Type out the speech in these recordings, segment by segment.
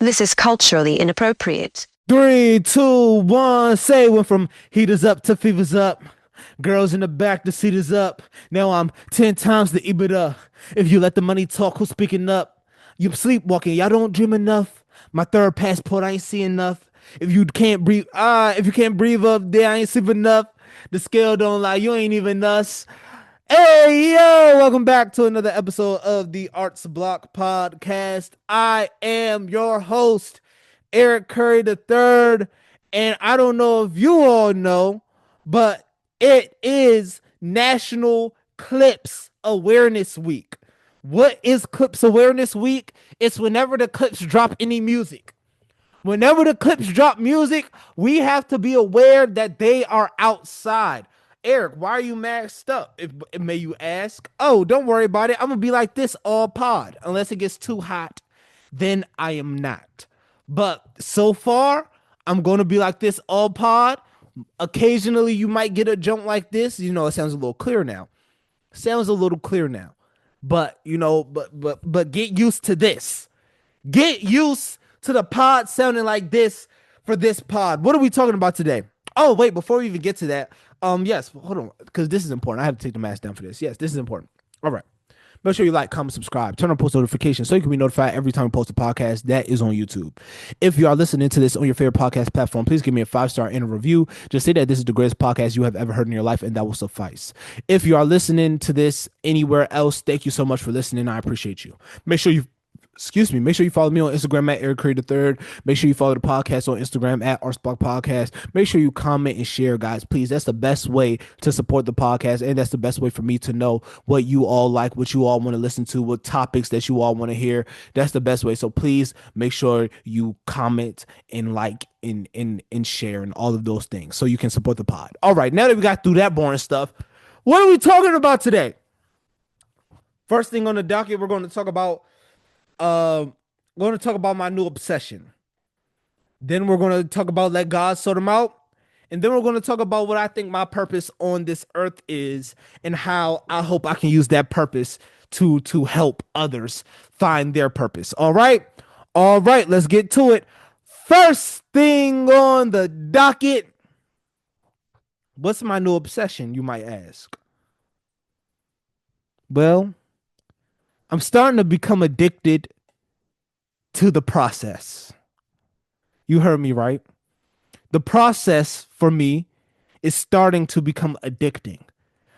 This is culturally inappropriate. 3, 2, 1, say went from heaters up to fevers up. Girls in the back, the seat is up. Now I'm 10 times the EBITDA. If you let the money talk, who's speaking up? You sleepwalking, y'all don't dream enough. My third passport, I ain't see enough. If you can't breathe up there, I ain't sleep enough. The scale don't lie, you ain't even us. Hey yo, welcome back to another episode of the Arts Block Podcast. I am your host, Eric Curry III, and I don't know if you all know, but it is National Clips Awareness Week. What is Clips Awareness Week? It's whenever the clips drop any music. Whenever the clips drop music, we have to be aware that they are outside. Eric, why are you masked up? If may you ask? Oh, don't worry about it. I'm gonna be like this all pod. Unless it gets too hot, then I am not. But so far, I'm gonna be like this all pod. Occasionally, you might get a jump like this. You know, it sounds a little clear now. Sounds a little clear now. But you know, but get used to this. Get used to the pod sounding like this for this pod. What are we talking about today? Oh, wait, before we even get to that, yes, hold on, because this is important. I have to take the mask down for this. Yes, this is important. All right. Make sure you like, comment, subscribe, turn on post notifications so you can be notified every time we post a podcast that is on YouTube. If you are listening to this on your favorite podcast platform, please give me a 5-star and a review. Just say that this is the greatest podcast you have ever heard in your life, and that will suffice. If you are listening to this anywhere else, thank you so much for listening. I appreciate you. Make sure you follow me on Instagram at Eric Curry III. Make sure you follow the podcast on Instagram at Artsblock Podcast. Make sure you comment and share, guys. Please, that's the best way to support the podcast, and that's the best way for me to know what you all like, what you all want to listen to, what topics that you all want to hear. That's the best way. So please make sure you comment and like and share and all of those things so you can support the pod. All right, now that we got through that boring stuff, what are we talking about today? First thing on the docket, we're going to talk about my new obsession. Then we're going to talk about let God sort them out. And then we're going to talk about what I think my purpose on this earth is and how I hope I can use that purpose to help others find their purpose. All right, let's get to it. First thing on the docket. What's my new obsession, you might ask? Well, I'm starting to become addicted to the process. You heard me right. The process for me is starting to become addicting,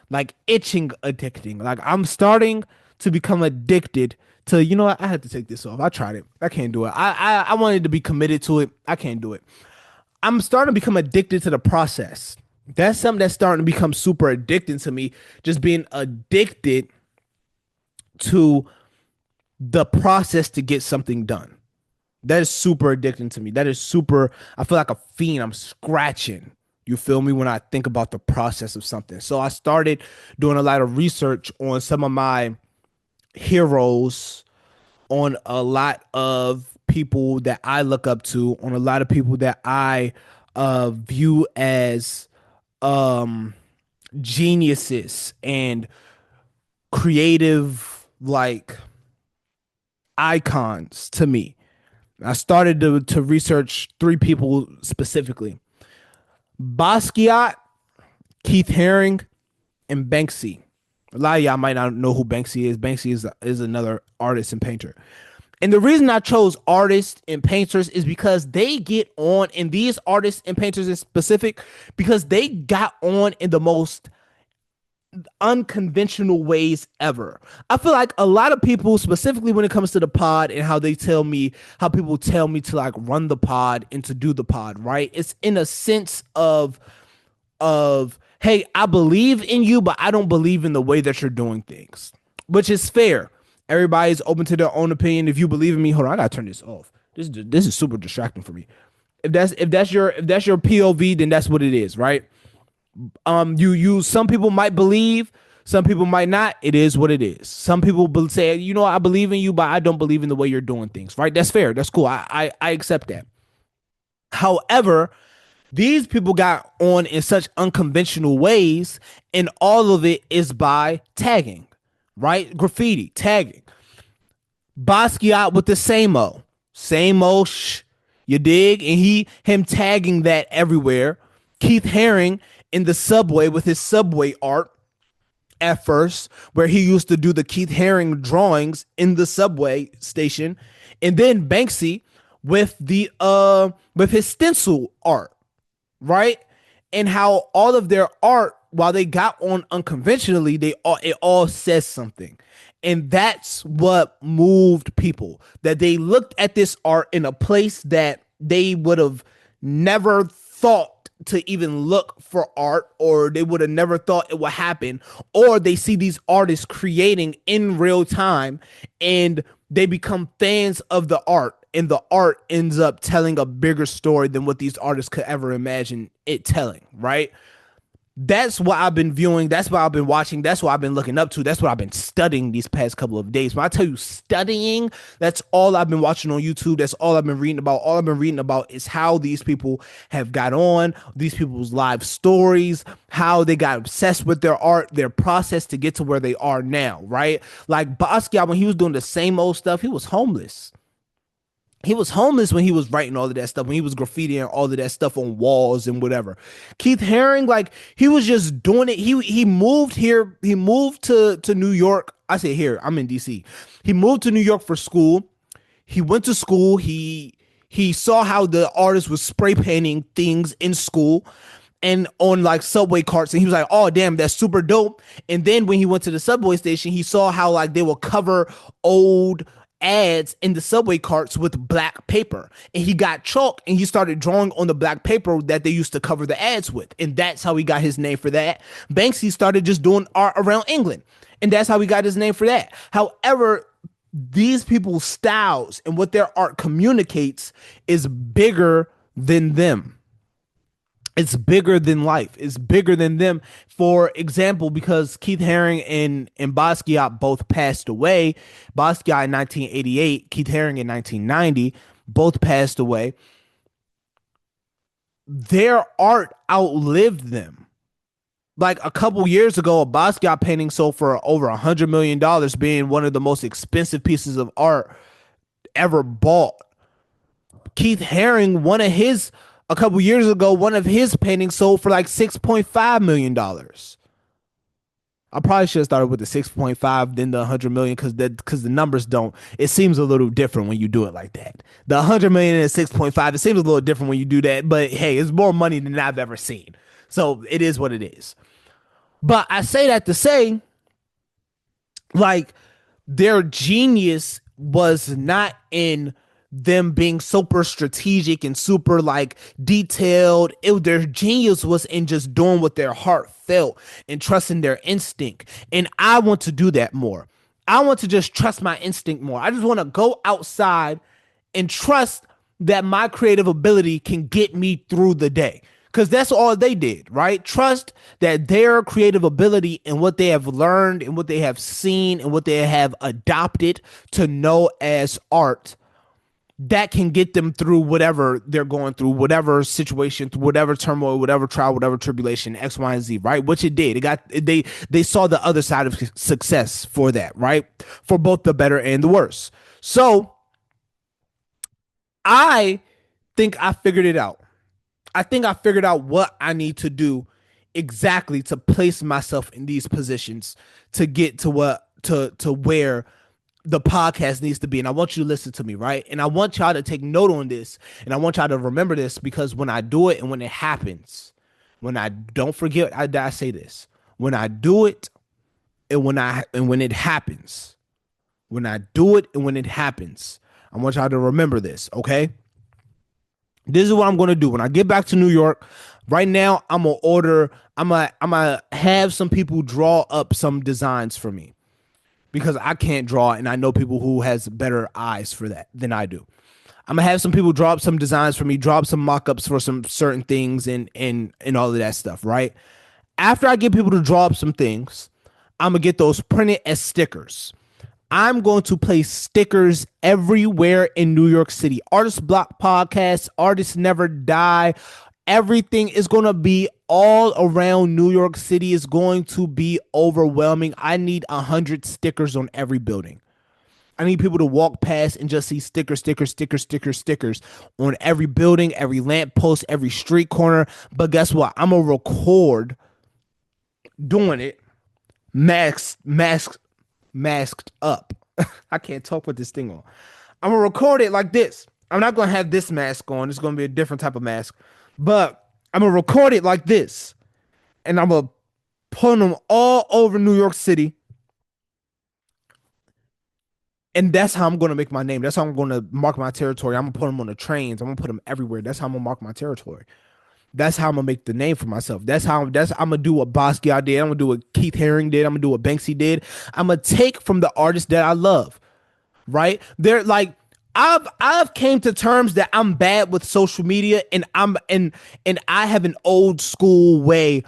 like itching addicting. Like I'm starting to become addicted to, you know what? I had to take this off. I tried it. I can't do it. I wanted to be committed to it. I can't do it. I'm starting to become addicted to the process. That's something that's starting to become super addicting to me. Just being addicted to the process to get something done. That is super addicting to me. That is super, I feel like a fiend. I'm scratching. You feel me? When I think about the process of something. So I started doing a lot of research on some of my heroes, on a lot of people that I look up to, on a lot of people that I view as geniuses and creative, like icons to me. I started to research 3 people specifically: Basquiat, Keith Haring, and Banksy. A lot of y'all might not know who Banksy is. Banksy is another artist and painter. And the reason I chose artists and painters is because they get on, and these artists and painters in specific, because they got on in the most unconventional ways ever. I feel like a lot of people, specifically when it comes to the pod and how people tell me to like run the pod and to do the pod, right? It's in a sense of hey, I believe in you, but I don't believe in the way that you're doing things, which is fair. Everybody's open to their own opinion. If you believe in me, hold on, I gotta turn this off. This is super distracting for me. If that's your POV, then that's what it is, right? Some people might believe, some people might not. It is what it is. Some people say, you know, I believe in you, but I don't believe in the way you're doing things, right? That's fair. That's cool. I accept that. However, these people got on in such unconventional ways, and all of it is by tagging, right? Graffiti, tagging. Basquiat with the same-o. Same old you dig? And him tagging that everywhere. Keith Haring in the subway with his subway art at first, where he used to do the Keith Haring drawings in the subway station, and then Banksy with his stencil art, right? And how all of their art, while they got on unconventionally, it all says something. And that's what moved people. That they looked at this art in a place that they would have never thought to even look for art, or they would have never thought it would happen, or they see these artists creating in real time and they become fans of the art, and the art ends up telling a bigger story than what these artists could ever imagine it telling, right? That's what I've been viewing. That's what I've been watching. That's what I've been looking up to. That's what I've been studying these past couple of days. When I tell you studying, that's all I've been watching on YouTube. That's all I've been reading about. All I've been reading about is how these people have got on, these people's live stories, how they got obsessed with their art, their process to get to where they are now, right? Like Basquiat, when he was doing the same old stuff, he was homeless. He was homeless when he was writing all of that stuff, when he was graffitiing all of that stuff on walls and whatever. Keith Haring, like, he was just doing it. He moved here. He moved to New York. I say here, I'm in DC. He moved to New York for school. He went to school. He saw how the artist was spray painting things in school and on like subway carts, and he was like, oh damn, that's super dope. And then when he went to the subway station, he saw how like they will cover old ads in the subway carts with black paper, and he got chalk and he started drawing on the black paper that they used to cover the ads with, and that's how he got his name for that. Banksy started just doing art around England, and that's how he got his name for that. However, these people's styles and what their art communicates is bigger than them. It's bigger than life. It's bigger than them. For example, because Keith Haring and Basquiat both passed away, Basquiat in 1988, Keith Haring in 1990, both passed away. Their art outlived them. Like a couple years ago, a Basquiat painting sold for over $100 million, being one of the most expensive pieces of art ever bought. Keith Haring, a couple years ago, one of his paintings sold for like $6.5 million. I probably should have started with the 6.5, then the 100 million, because the numbers don't. It seems a little different when you do it like that. The 100 million and 6.5, it seems a little different when you do that. But hey, it's more money than I've ever seen, so it is what it is. But I say that to say, like, their genius was not in them being super strategic and super like detailed. Their genius was in just doing what their heart felt and trusting their instinct. And I want to do that more. I want to just trust my instinct more. I just want to go outside and trust that my creative ability can get me through the day. Because that's all they did, right? Trust that their creative ability and what they have learned and what they have seen and what they have adopted to know as art, that can get them through whatever they're going through, whatever situation, through whatever turmoil, whatever trial, whatever tribulation, X, Y, and Z, right? Which it did. They saw the other side of success for that, right? For both the better and the worse. So I think I figured it out. I think I figured out what I need to do exactly to place myself in these positions to get to where the podcast needs to be. And I want you to listen to me, right? And I want y'all to take note on this, and I want y'all to remember this, because when I do it and when it happens, when I don't forget, I say this, when I do it and when it happens, when I do it and when it happens, I want y'all to remember this, okay? This is what I'm going to do when I get back to New York. Right now, I'm gonna have some people draw up some designs for me, because I can't draw, and I know people who has better eyes for that than I do. I'm gonna have some people draw up some designs for me, draw up some mock-ups for some certain things and all of that stuff, right? After I get people to draw up some things, I'm gonna get those printed as stickers. I'm going to place stickers everywhere in New York City. Artist Block Podcast, Artists Never Die. Everything is going to be all around New York City. Is going to be overwhelming. I need 100 stickers on every building. I need people to walk past and just see stickers on every building, every lamppost, every street corner. But guess what? I'm gonna record doing it masked up. I can't talk with this thing on. I'm gonna record it like this. I'm not gonna have this mask on. It's gonna be a different type of mask. But I'm gonna record it like this. And I'm gonna put them all over New York City. And that's how I'm gonna make my name. That's how I'm gonna mark my territory. I'm gonna put them on the trains. I'm gonna put them everywhere. That's how I'm gonna mark my territory. That's how I'm gonna make the name for myself. That's I'm gonna do what Basquiat did. I'm gonna do what Keith Haring did. I'm gonna do what Banksy did. I'm gonna take from the artists that I love. Right? They're like I've came to terms that I'm bad with social media, and I have an old school way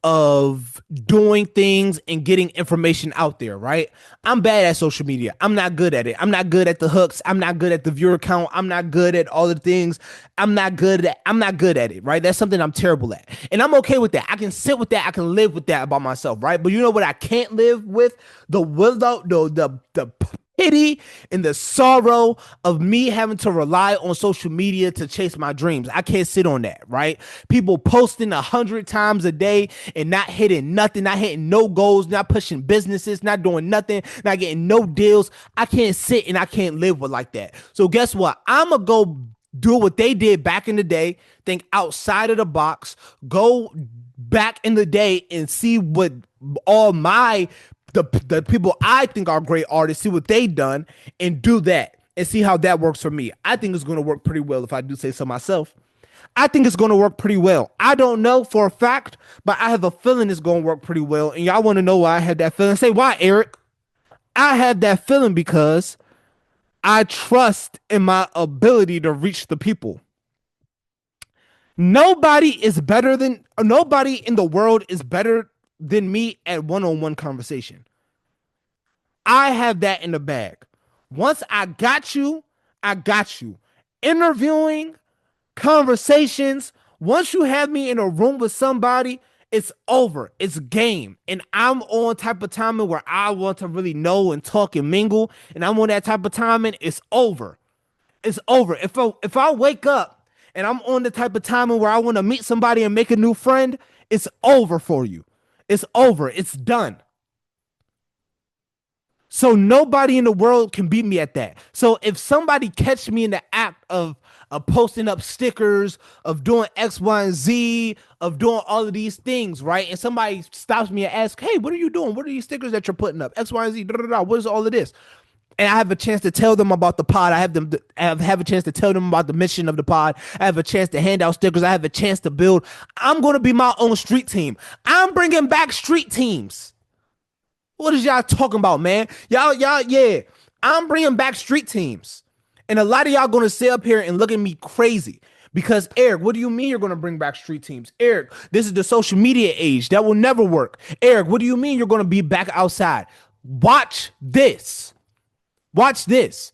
of doing things and getting information out there, right? I'm bad at social media. I'm not good at it. I'm not good at the hooks. I'm not good at the viewer count. I'm not good at all the things. I'm not good at it, right? That's something I'm terrible at. And I'm okay with that. I can sit with that. I can live with that about myself, right? But you know what I can't live with? The pity and the sorrow of me having to rely on social media to chase my dreams. I can't sit on that, right? People posting 100 times a day and not hitting nothing, not hitting no goals, not pushing businesses, not doing nothing, not getting no deals. I can't sit and I can't live with like that. So guess what? I'm going to go do what they did back in the day, think outside of the box, go back in the day and see what all the people I think are great artists, see what they done and do that and see how that works for me. I think it's going to work pretty well if I do say so myself. I think it's going to work pretty well. I don't know for a fact, but I have a feeling it's going to work pretty well. And y'all want to know why I have that feeling? Say, why, Eric? I have that feeling because I trust in my ability to reach the people. Nobody in the world is better than me at one-on-one conversation. I have that in the bag. Once I got you, I got you. Interviewing, conversations, once you have me in a room with somebody, it's over. It's game. And I'm on type of timing where I want to really know and talk and mingle. And I'm on that type of timing, it's over. It's over. If I wake up and I'm on the type of timing where I want to meet somebody and make a new friend, it's over for you. It's over. It's done. So nobody in the world can beat me at that. So if somebody catch me in the act of posting up stickers, of doing X, Y, and Z, of doing all of these things, right? And somebody stops me and asks, hey, what are you doing? What are these stickers that you're putting up? X, Y, and Z, what is all of this? And I have a chance to tell them about the pod. I have a chance to tell them about the mission of the pod. I have a chance to hand out stickers. I have a chance to build. I'm going to be my own street team. I'm bringing back street teams. What is y'all talking about, man? Y'all, yeah. I'm bringing back street teams. And a lot of y'all going to sit up here and look at me crazy. Because, Eric, what do you mean you're going to bring back street teams? Eric, this is the social media age. That will never work. Eric, what do you mean you're going to be back outside? Watch this. Watch this.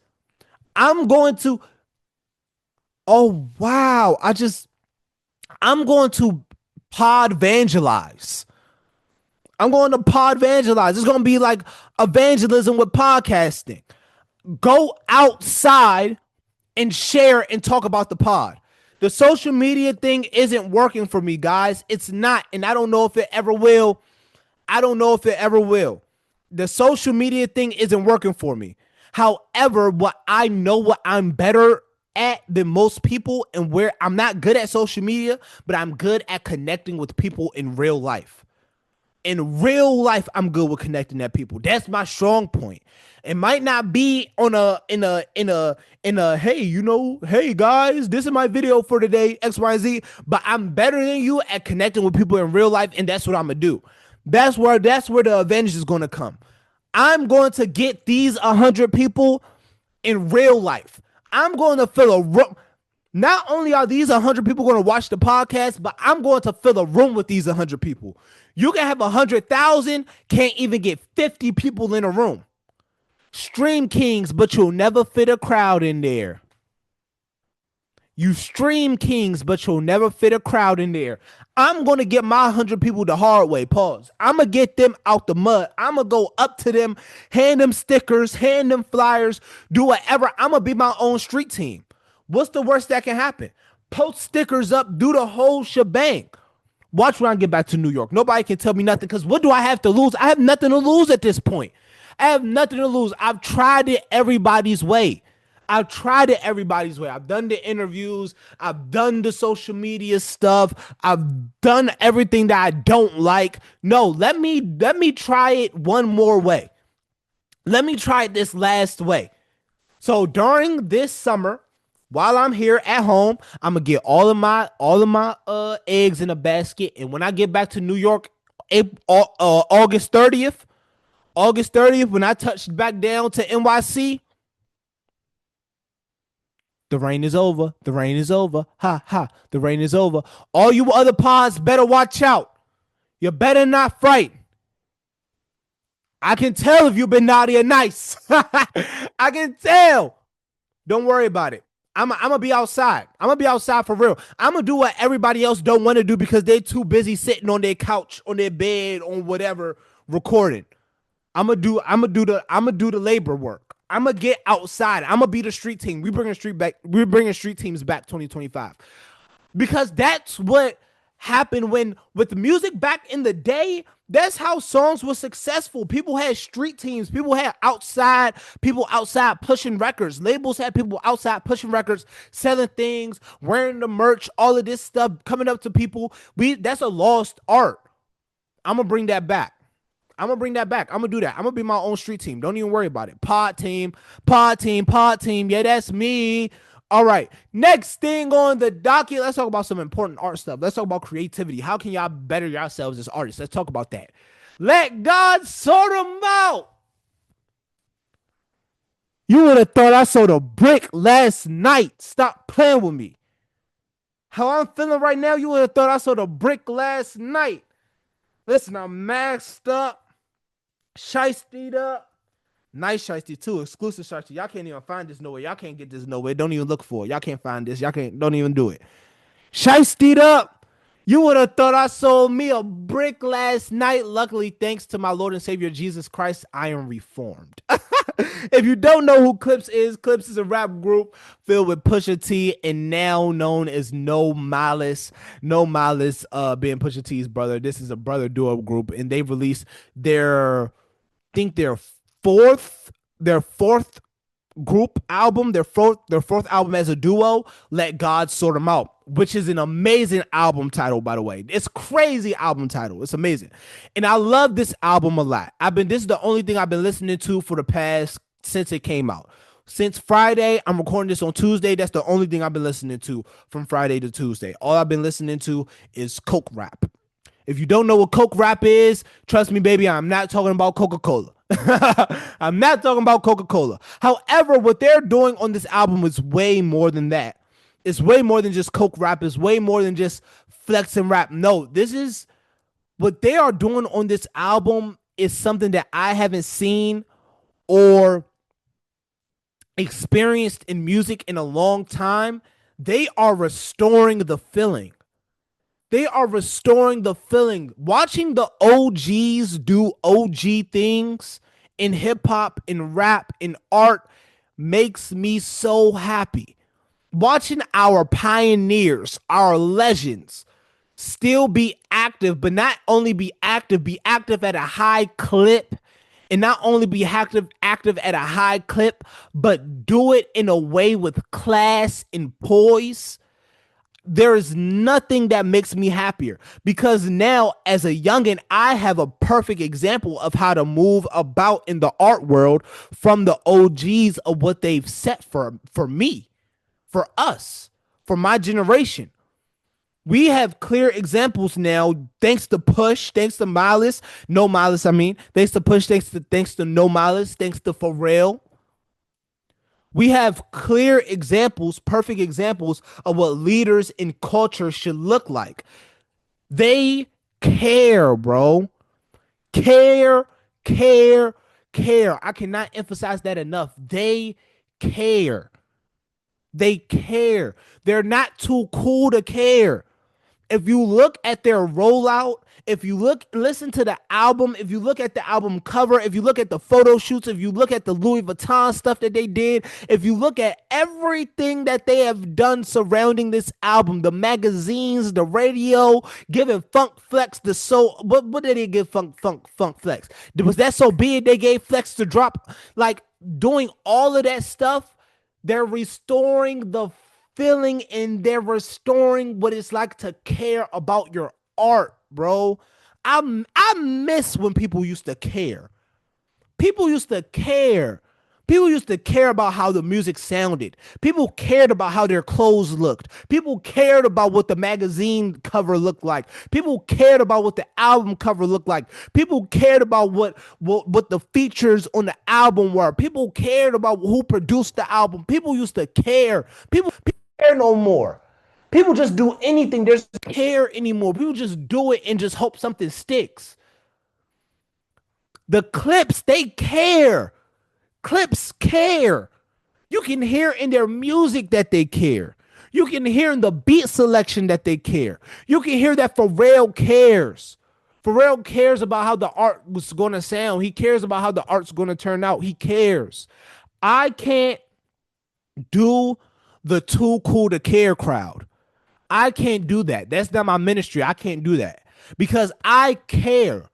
I'm going to... Oh, wow. I'm going to pod evangelize. I'm going to pod evangelize. It's going to be like evangelism with podcasting. Go outside and share and talk about the pod. The social media thing isn't working for me, guys. It's not. And I don't know if it ever will. The social media thing isn't working for me. However, what I'm better at than most people, and where I'm not good at social media, but I'm good at connecting with people in real life. In real life, I'm good with connecting with people. That's my strong point. It might not be on in a hey guys, this is my video for today, XYZ, but I'm better than you at connecting with people in real life, and that's what I'm gonna do. That's where the advantage is gonna come. I'm going to get these 100 people in real life. I'm going to fill a room. Not only are these 100 people going to watch the podcast, but I'm going to fill a room with these 100 people. You can have 100,000, can't even get 50 people in a room. Stream kings, but you'll never fit a crowd in there. You stream kings, but you'll never fit a crowd in there. I'm going to get my 100 people the hard way. Pause. I'm going to get them out the mud. I'm going to go up to them, hand them stickers, hand them flyers, do whatever. I'm going to be my own street team. What's the worst that can happen? Post stickers up, do the whole shebang. Watch when I get back to New York. Nobody can tell me nothing because what do I have to lose? I have nothing to lose at this point. I have nothing to lose. I've tried it everybody's way. I've tried it everybody's way. I've done the interviews. I've done the social media stuff. I've done everything that I don't like. No, let me try it one more way. Let me try it this last way. So during this summer, while I'm here at home, I'm gonna get all of my eggs in a basket, and when I get back to New York, August 30th, when I touch back down to NYC, the rain is over. The rain is over. Ha ha. The rain is over. All you other pods better watch out. You better not fright. I can tell if you've been naughty or nice. I can tell. Don't worry about it. I'm gonna be outside. I'm gonna be outside for real. I'm gonna do what everybody else don't want to do because they're too busy sitting on their couch, on their bed, on whatever, recording. I'm gonna do the labor work. I'm gonna get outside. I'm gonna be the street team. We're bringing street teams back 2025 because that's what happened when with the music back in the day. That's how songs were successful. People had street teams. People had people outside pushing records. Labels had people outside pushing records, selling things, wearing the merch, all of this stuff coming up to people. That's a lost art. I'm gonna bring that back. I'm gonna bring that back. I'm gonna do that. I'm gonna be my own street team. Don't even worry about it. Pod team. Yeah, that's me. All right. Next thing on the docket, let's talk about some important art stuff. Let's talk about creativity. How can y'all better yourselves as artists? Let's talk about that. Let God sort them out. You would have thought I sold a brick last night. Stop playing with me. How I'm feeling right now, you would have thought I sold a brick last night. Listen, I'm maxed up, shiesty up. Nice shiesty too, exclusive shiesty. Y'all can't even find this nowhere. Y'all can't get this nowhere. Don't even look for it. Y'all can't find this. Don't even do it. Shiesty up. You would have thought I sold me a brick last night. Luckily, thanks to my Lord and Savior Jesus Christ, I am reformed. If you don't know who Clips is a rap group filled with Pusha T and now known as No Malice. No Malice being Pusha T's brother. This is a brother duo group, and they released their fourth group album, their fourth album as a duo, Let God Sort Them Out, which is an amazing album title, by the way. It's crazy album title. It's amazing. And I love this album a lot. This is the only thing I've been listening to for the past since it came out. Since Friday, I'm recording this on Tuesday. That's the only thing I've been listening to from Friday to Tuesday. All I've been listening to is Coke rap. If you don't know what Coke rap is, trust me, baby, I'm not talking about Coca-Cola. I'm not talking about Coca-Cola. However, what they're doing on this album is way more than that. It's way more than just Coke rap. It's way more than just flex and rap. No, this is what they are doing on this album is something that I haven't seen or experienced in music in a long time. They are restoring the feeling. Watching the OGs do OG things in hip hop, in rap, in art makes me so happy. Watching our pioneers, our legends still be active, but not only be active at a high clip, and not only be active at a high clip, but do it in a way with class and poise. There is nothing that makes me happier because now as a youngin, I have a perfect example of how to move about in the art world from the OGs of what they've set for me, for us, for my generation. We have clear examples now, thanks to Push, thanks to Malice, No Malice, thanks to Push, thanks to No Malice, thanks to Pharrell. We have clear examples, perfect examples of what leaders in culture should look like. They care, bro. Care. I cannot emphasize that enough. They care. They care. They're not too cool to care. If you look at their rollout, if you listen to the album, if you look at the album cover, if you look at the photo shoots, if you look at the Louis Vuitton stuff that they did, if you look at everything that they have done surrounding this album, the magazines, the radio, giving Funk Flex the soul. What did they give Funk Flex? Was that so big they gave Flex to drop? Like doing all of that stuff, they're restoring the feeling and they're restoring what it's like to care about your art, bro. I miss when people used to care. People used to care. People used to care about how the music sounded. People cared about how their clothes looked. People cared about what the magazine cover looked like. People cared about what the album cover looked like. People cared about what the features on the album were. People cared about who produced the album. People used to care. People care no more. People just do anything. There's no care anymore. People just do it and just hope something sticks. The clips, they care. Clips care. You can hear in their music that they care. You can hear in the beat selection that they care. You can hear that Pharrell cares. Pharrell cares about how the art was going to sound. He cares about how the art's going to turn out. He cares. I can't do the too cool to care crowd. I can't do that. That's not my ministry. I can't do that because I care.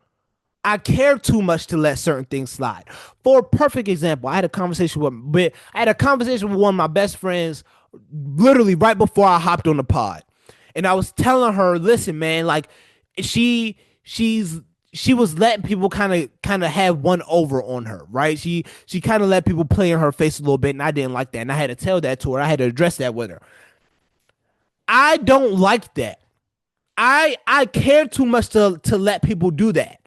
I care too much to let certain things slide. For a perfect example, I had a conversation with one of my best friends literally right before I hopped on the pod. And I was telling her, listen, man, like she was letting people kind of have one over on her, right? She kind of let people play in her face a little bit, and I didn't like that. And I had to tell that to her. I had to address that with her. I don't like that. I care too much to let people do that.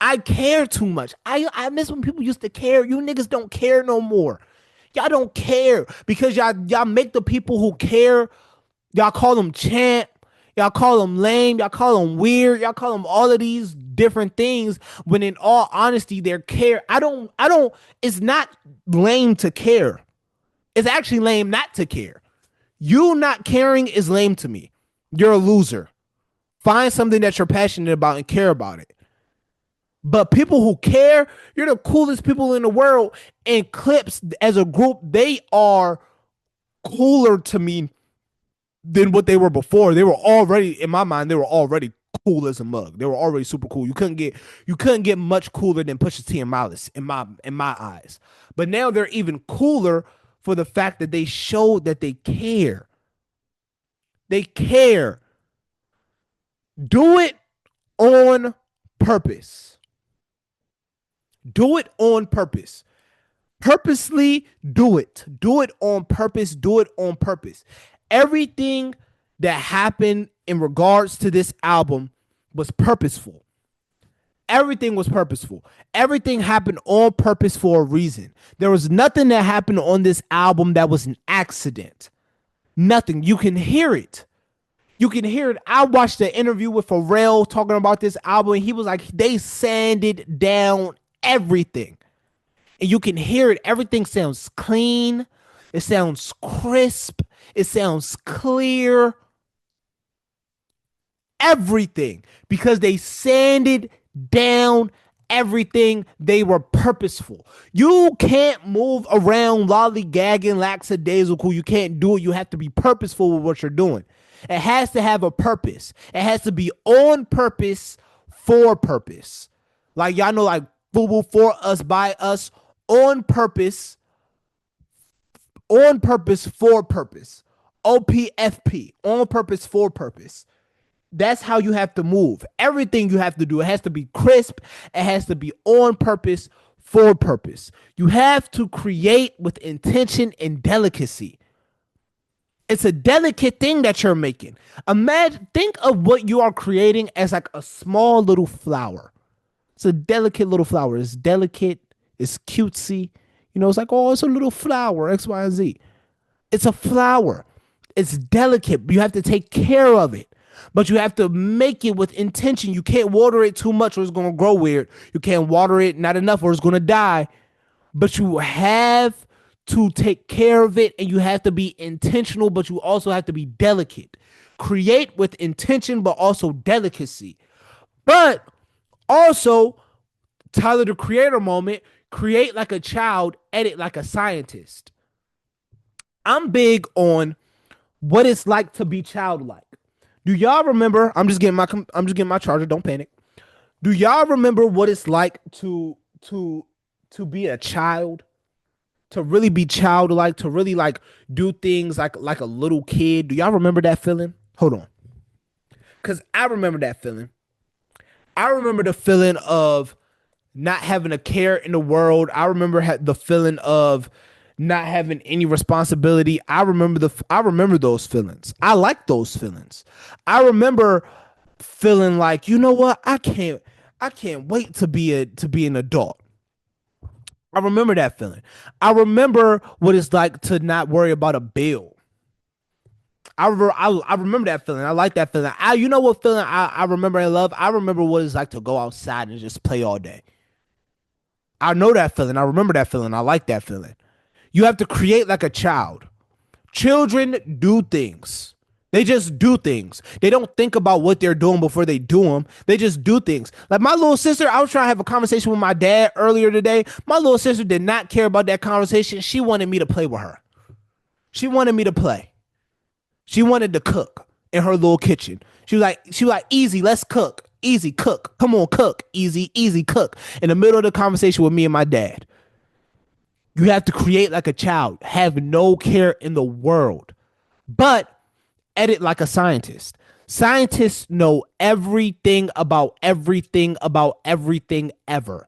I care too much. I miss when people used to care. You niggas don't care no more. Y'all don't care because y'all make the people who care, y'all call them champ, y'all call them lame, y'all call them weird, y'all call them all of these different things when in all honesty they're care. I don't it's not lame to care. It's actually lame not to care. You not caring is lame to me. You're a loser. Find something that you're passionate about and care about it. But people who care, you're the coolest people in the world. And Clips as a group, they are cooler to me than what they were before. They were already, in my mind, they were already cool as a mug. They were already super cool. You couldn't get much cooler than Pusha T and Malice in my eyes. But now they're even cooler for the fact that they showed that they care. They care. Do it on purpose. Do it on purpose. Purposely do it. Do it on purpose. Do it on purpose. Everything that happened in regards to this album was purposeful. Everything was purposeful. Everything happened on purpose for a reason. There was nothing that happened on this album that was an accident. Nothing. You can hear it. You can hear it. I watched the interview with Pharrell talking about this album, and he was like, they sanded down everything. And you can hear it. Everything sounds clean. It sounds crisp. It sounds clear. Everything. Because they sanded down everything. They were purposeful. You can't move around lollygagging, lackadaisical. You can't do it. You have to be purposeful with what you're doing. It has to have a purpose. It has to be on purpose for purpose. Like y'all know, like FUBU, for us, by us, on purpose for purpose. OPFP, on purpose for purpose. That's how you have to move. Everything you have to do, it has to be crisp. It has to be on purpose for purpose. You have to create with intention and delicacy. It's a delicate thing that you're making. Think of what you are creating as like a small little flower. It's a delicate little flower. It's delicate. It's cutesy. You know, it's like, oh, it's a little flower, X, Y, and Z. It's a flower. It's delicate. You have to take care of it. But you have to make it with intention. You can't water it too much or it's going to grow weird. You can't water it not enough or it's going to die. But you have to take care of it, and you have to be intentional, but you also have to be delicate. Create with intention, but also delicacy. But also, Tyler the Creator moment, create like a child, edit like a scientist. I'm big on what it's like to be childlike. Do y'all remember? I'm just getting my charger. Don't panic. Do y'all remember what it's like to be a child? To really be childlike, to really like do things like a little kid. Do y'all remember that feeling? Hold on. Cause I remember that feeling. I remember the feeling of not having a care in the world. I remember the feeling of not having any responsibility. I remember those feelings. I like those feelings. I remember feeling like, you know what? I can't wait to be an adult. I remember that feeling. I remember what it's like to not worry about a bill. I remember that feeling. I like that feeling. You know what feeling I remember and love? I remember what it's like to go outside and just play all day. I know that feeling. I remember that feeling. I like that feeling. You have to create like a child. Children do things. They just do things. They don't think about what they're doing before they do them. They just do things. Like my little sister, I was trying to have a conversation with my dad earlier today. My little sister did not care about that conversation. She wanted me to play with her. She wanted me to play. She wanted to cook in her little kitchen. She was like, easy, let's cook. Easy, cook. Come on, cook. Easy, easy, cook. In the middle of the conversation with me and my dad. You have to create like a child. Have no care in the world. But edit like a scientist. Scientists know everything about everything ever.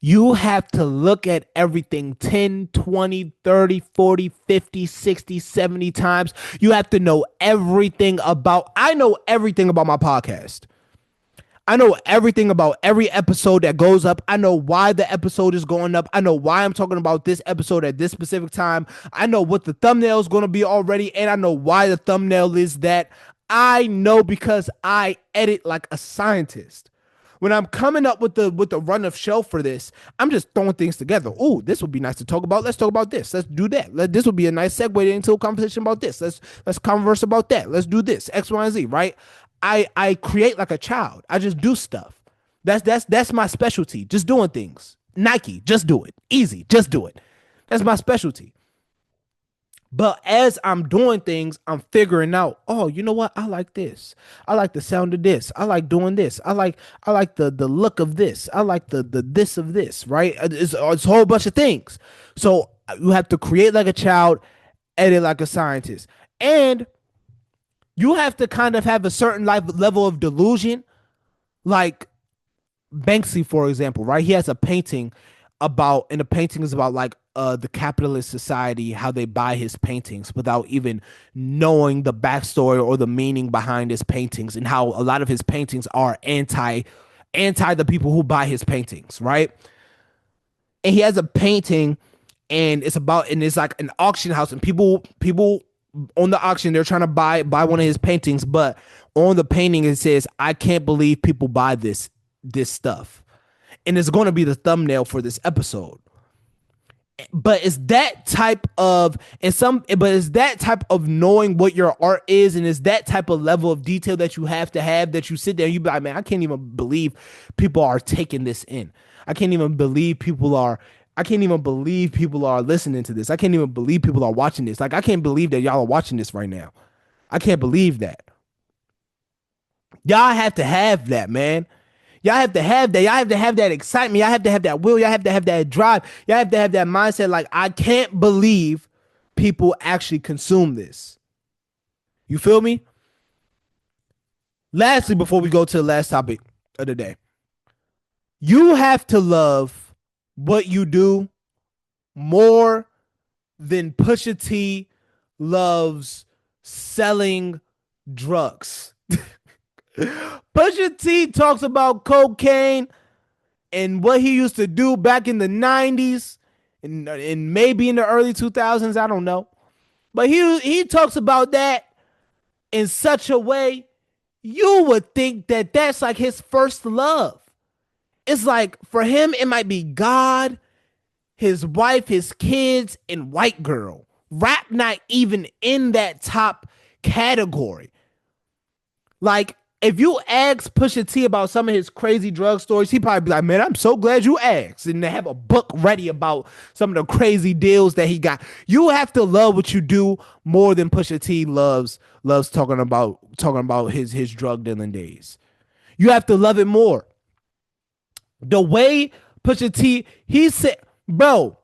You have to look at everything 10, 20, 30, 40, 50, 60, 70 times. You have to know everything about, I know everything about my podcast. I know everything about every episode that goes up. I know why the episode is going up. I know why I'm talking about this episode at this specific time. I know what the thumbnail is going to be already, and I know why the thumbnail is that. I know because I edit like a scientist. When I'm coming up with the run of show for this, I'm just throwing things together. Oh, this would be nice to talk about. Let's talk about this. Let's do that. This would be a nice segue into a conversation about this. Let's converse about that. Let's do this. X, Y, and Z, right? I create like a child. I just do stuff. That's my specialty. Just doing things. Nike, just do it. Easy, just do it. That's my specialty. But as I'm doing things, I'm figuring out, oh, you know what? I like this. I like the sound of this. I like doing this. I like the look of this. I like the this of this, right? It's a whole bunch of things. So you have to create like a child, edit like a scientist. And you have to kind of have a certain level of delusion. Like Banksy, for example, right? He has a painting about, and the painting is about like the capitalist society, how they buy his paintings without even knowing the backstory or the meaning behind his paintings, and how a lot of his paintings are anti the people who buy his paintings, right? And he has a painting, and it's like an auction house, and people on the auction, they're trying to buy one of his paintings, but on the painting it says, I can't believe people buy this stuff. And it's going to be the thumbnail for this episode. But it's that type of knowing what your art is, and it's that type of level of detail that you have that you sit there and you be like, man, I can't even believe people are taking this in. I can't even believe people are listening to this. I can't even believe people are watching this. Like, I can't believe that y'all are watching this right now. I can't believe that. Y'all have to have that, man. Y'all have to have that. Y'all have to have that excitement. Y'all have to have that will. Y'all have to have that drive. Y'all have to have that mindset. Like, I can't believe people actually consume this. You feel me? Lastly, before we go to the last topic of the day, you have to love what you do more than Pusha T loves selling drugs. Pusha T talks about cocaine and what he used to do back in the 90s and maybe in the early 2000s. I don't know. But he talks about that in such a way you would think that that's like his first love. It's like, for him, it might be God. his wife, his kids, and white girl. Rap not even in that top category. Like, if you ask Pusha T about some of his crazy drug stories, he probably be like, man, I'm so glad you asked. And they have a book ready about some of the crazy deals that he got. You have to love what you do more than Pusha T loves talking about his drug dealing days. You have to love it more. The way Pusha T, he said, bro,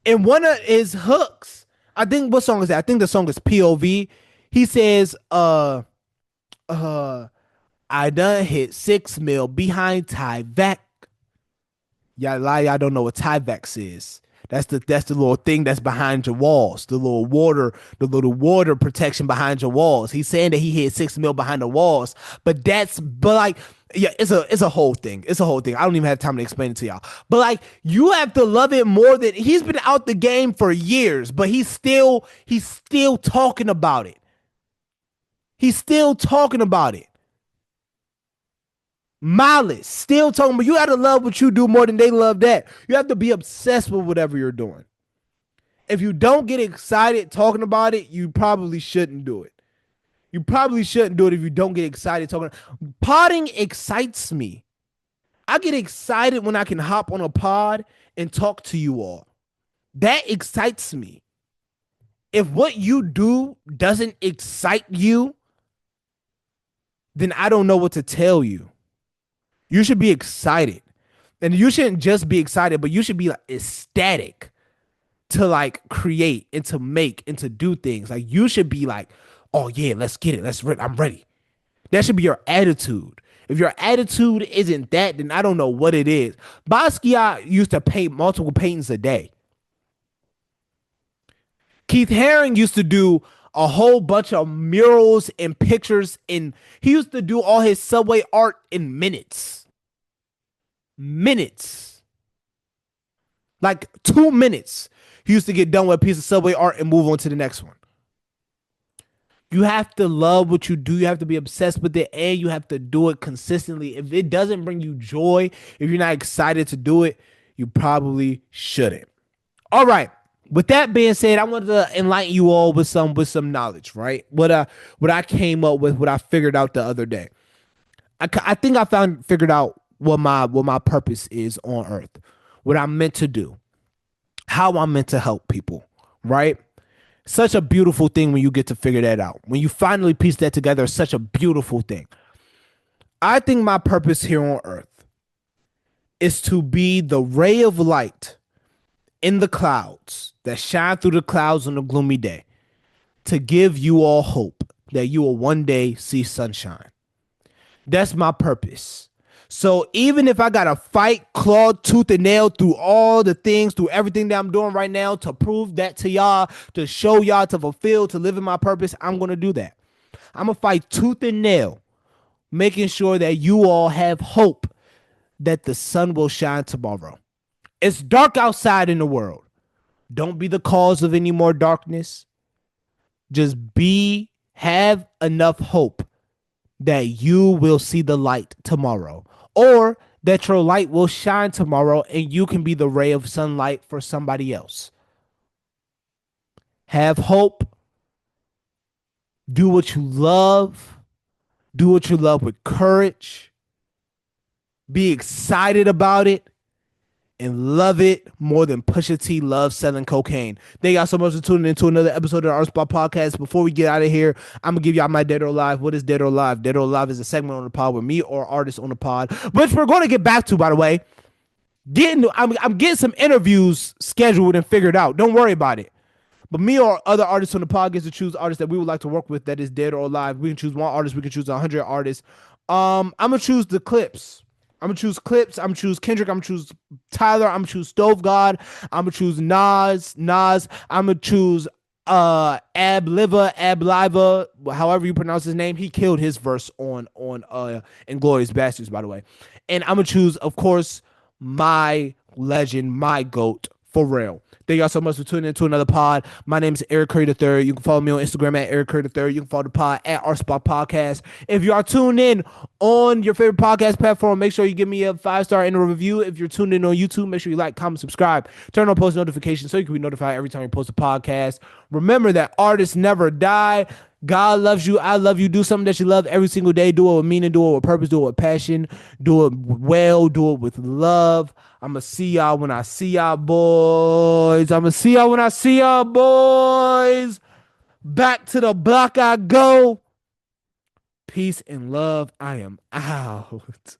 in one of his hooks, I think, what song is that? I think the song is POV. He says, uh I done hit 6 mil behind Tyvek. Y'all don't know what Tyvex is. That's the little thing that's behind your walls, the little water protection behind your walls. He's saying that he hit 6 mil behind the walls, but like, yeah, it's a whole thing. It's a whole thing. I don't even have time to explain it to y'all. But like, you have to love it more than he's been out the game for years, but he's still talking about it. He's still talking about it. Malice, still talking about, you got to love what you do more than they love that. You have to be obsessed with whatever you're doing. If you don't get excited talking about it, you probably shouldn't do it. You probably shouldn't do it if you don't get excited talking. Podding excites me. I get excited when I can hop on a pod and talk to you all. That excites me. If what you do doesn't excite you, then I don't know what to tell you. You should be excited. And you shouldn't just be excited, but you should be like ecstatic to like create and to make and to do things. Like, you should be like, oh yeah, let's get it. I'm ready. That should be your attitude. If your attitude isn't that, then I don't know what it is. Basquiat used to paint multiple paintings a day. Keith Haring used to do a whole bunch of murals and pictures, and he used to do all his subway art in minutes. Like 2 minutes. He used to get done with a piece of subway art and move on to the next one. You have to love what you do. You have to be obsessed with it, and you have to do it consistently. If it doesn't bring you joy, if you're not excited to do it, you probably shouldn't. All right. With that being said, I wanted to enlighten you all with some knowledge, right? What I came up with, what I figured out the other day. I think I figured out what my purpose is on earth, what I'm meant to do, how I'm meant to help people, right? Such a beautiful thing when you get to figure that out. When you finally piece that together, it's such a beautiful thing. I think my purpose here on earth is to be the ray of light in the clouds that shine through the clouds on a gloomy day, to give you all hope that you will one day see sunshine. That's my purpose. So even if I got to fight claw, tooth, and nail through all the things, through everything that I'm doing right now to prove that to y'all, to show y'all, to fulfill, to live in my purpose, I'm going to do that. I'm going to fight tooth and nail, making sure that you all have hope that the sun will shine tomorrow. It's dark outside in the world. Don't be the cause of any more darkness. Just have enough hope that you will see the light tomorrow, or that your light will shine tomorrow and you can be the ray of sunlight for somebody else. Have hope. Do what you love. Do what you love with courage. Be excited about it. And love it more than Pusha T loves selling cocaine. Thank y'all so much for tuning into another episode of the Art Spot Podcast. Before we get out of here, I'm going to give y'all my Dead or Alive. What is Dead or Alive? Dead or Alive is a segment on the pod with me or artists on the pod, which we're going to get back to, by the way. I'm getting some interviews scheduled and figured out. Don't worry about it. But me or other artists on the pod gets to choose artists that we would like to work with that is dead or alive. We can choose one artist. We can choose 100 artists. I'm going to choose the clips. I'm going to choose Clips. I'm going to choose Kendrick. I'm going to choose Tyler. I'm going to choose Stove God. I'm going to choose Nas. I'm going to choose Abliva, however you pronounce his name. He killed his verse on Inglourious Bastards, by the way. And I'm going to choose, of course, my legend, my GOAT, For real. Thank y'all so much for tuning into another pod. My name is Eric Curry III. You can follow me on Instagram at Eric Curry III. You can follow the pod at Our Spot Podcast. If you are tuned in on your favorite podcast platform, make sure you give me a 5-star and a review. If you're tuned in on YouTube, make sure you like, comment, subscribe, turn on post notifications so you can be notified every time we post a podcast. Remember that artists never die. God loves you. I love you. Do something that you love every single day. Do it with meaning. Do it with purpose. Do it with passion. Do it well. Do it with love. I'ma see y'all when I see y'all, boys. I'ma see y'all when I see y'all, boys. Back to the block I go. Peace and love. I am out.